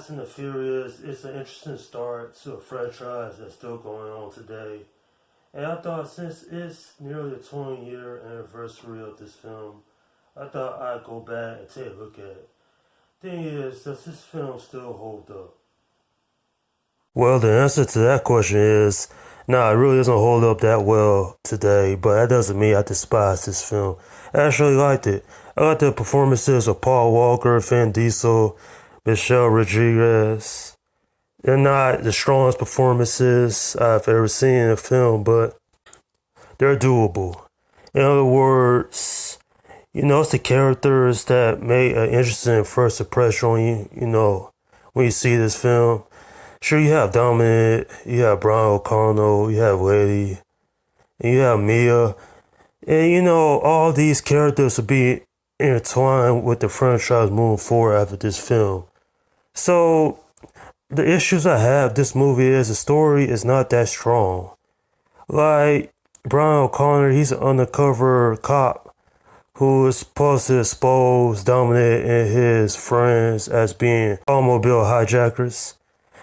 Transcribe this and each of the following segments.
Fast and the Furious is an interesting start to a franchise that's still going on today. And I thought since it's nearly the 20-year anniversary of this film, I thought I'd go back and take a look at it. Thing is, does this film still hold up? Well, the answer to that question is, nah, it really doesn't hold up that well today, but that doesn't mean I despise this film. I actually liked it. I liked the performances of Paul Walker, Vin Diesel, Michelle Rodriguez. They're not the strongest performances I've ever seen in a film, but they're doable. In other words, it's the characters that make an interesting first impression on you, when you see this film. Sure, you have Dominic, you have Brian O'Connell, you have Lady, and you have Mia. And all these characters will be intertwined with the franchise moving forward after this film. So, the issues I have with this movie is the story is not that strong. Like, Brian O'Connor, he's an undercover cop who is supposed to expose Dominic and his friends as being automobile hijackers.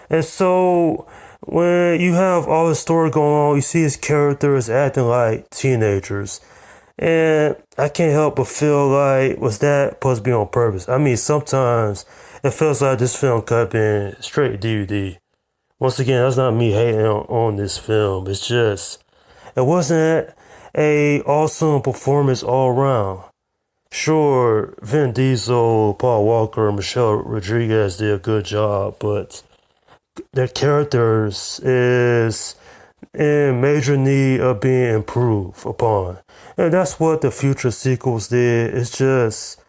And so, when you have all this story going on, you see his characters acting like teenagers. And I can't help but feel like, was that supposed to be on purpose? I mean, sometimes it feels like this film could have been straight DVD. Once again, that's not me hating on this film. It's just, it wasn't a awesome performance all around. Sure, Vin Diesel, Paul Walker, Michelle Rodriguez did a good job, but their characters is in major need of being improved upon. And that's what the future sequels did. It's just,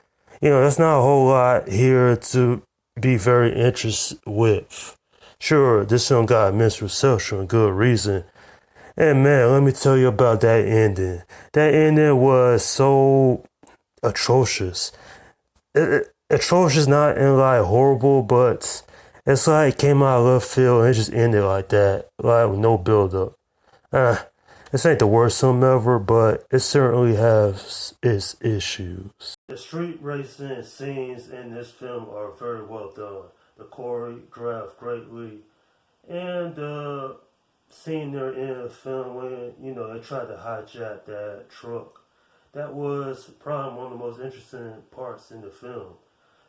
that's not a whole lot here to be very interested with. Sure, this film got immense reception and good reason. And man, let me tell you about that ending. That ending was so atrocious. Atrocious not in like horrible, but it's like it came out of left field and it just ended like that. Like with no build up. This ain't the worst film ever, but it certainly has its issues. The street racing scenes in this film are very well done. The choreographed greatly. And the scene near the end of the film when, they tried to hijack that truck. That was probably one of the most interesting parts in the film.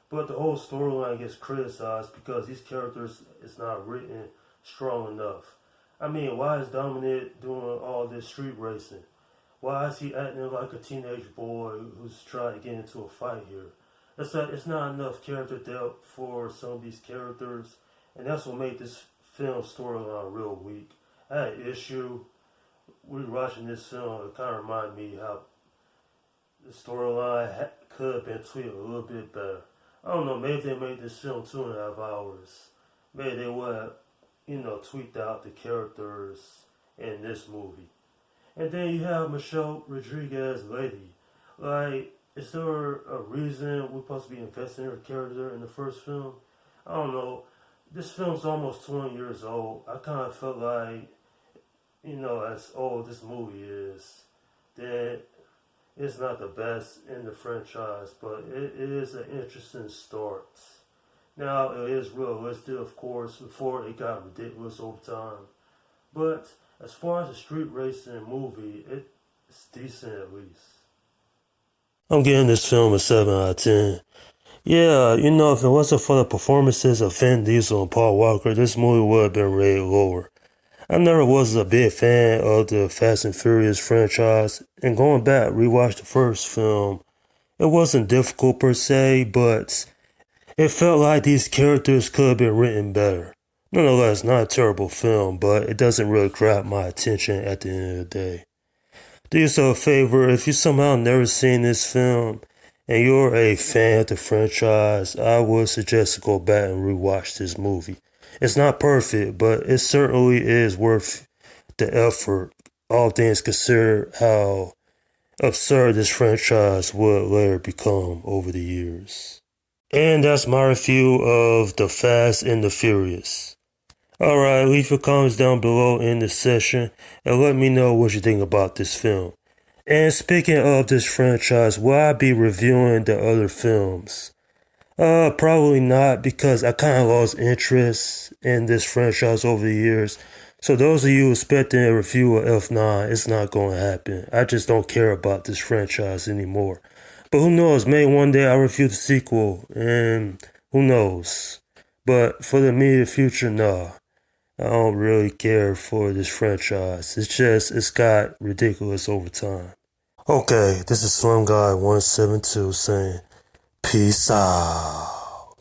But the whole storyline gets criticized because these characters is not written strong enough. I mean, why is Dominic doing all this street racing? Why is he acting like a teenage boy who's trying to get into a fight here? It's not enough character depth for some of these characters, and that's what made this film storyline real weak. I had an issue. We were watching this film, it kind of reminded me how the storyline could have been tweaked a little bit better. I don't know, maybe they made this film 2.5 hours. Maybe they would have, tweaked out the characters in this movie. And then you have Michelle Rodriguez Lady. Like, is there a reason we're supposed to be investing in her character in the first film? I don't know. This film's almost 20 years old. I kind of felt like, as old this movie is, that it's not the best in the franchise, but it is an interesting start. Now, it is realistic, of course, before it got ridiculous over time. But as far as a street racing movie, it's decent at least. I'm giving this film a 7 out of 10. Yeah, if it wasn't for the performances of Vin Diesel and Paul Walker, this movie would have been rated lower. I never was a big fan of the Fast and Furious franchise, and going back, rewatch the first film, it wasn't difficult per se, but it felt like these characters could have been written better. Nonetheless, not a terrible film, but it doesn't really grab my attention at the end of the day. Do yourself a favor, if you somehow never seen this film, and you're a fan of the franchise, I would suggest to go back and rewatch this movie. It's not perfect, but it certainly is worth the effort, all things considered how absurd this franchise would later become over the years. And that's my review of The Fast and the Furious. Alright, leave your comments down below in the section and let me know what you think about this film. And speaking of this franchise, will I be reviewing the other films? Probably not because I kind of lost interest in this franchise over the years. So those of you expecting a review of F9, it's not going to happen. I just don't care about this franchise anymore. But who knows? Maybe one day I'll review the sequel, and who knows? But for the immediate future, no. I don't really care for this franchise. It's got ridiculous over time. Okay, this is Slim Guy 172 saying, peace out.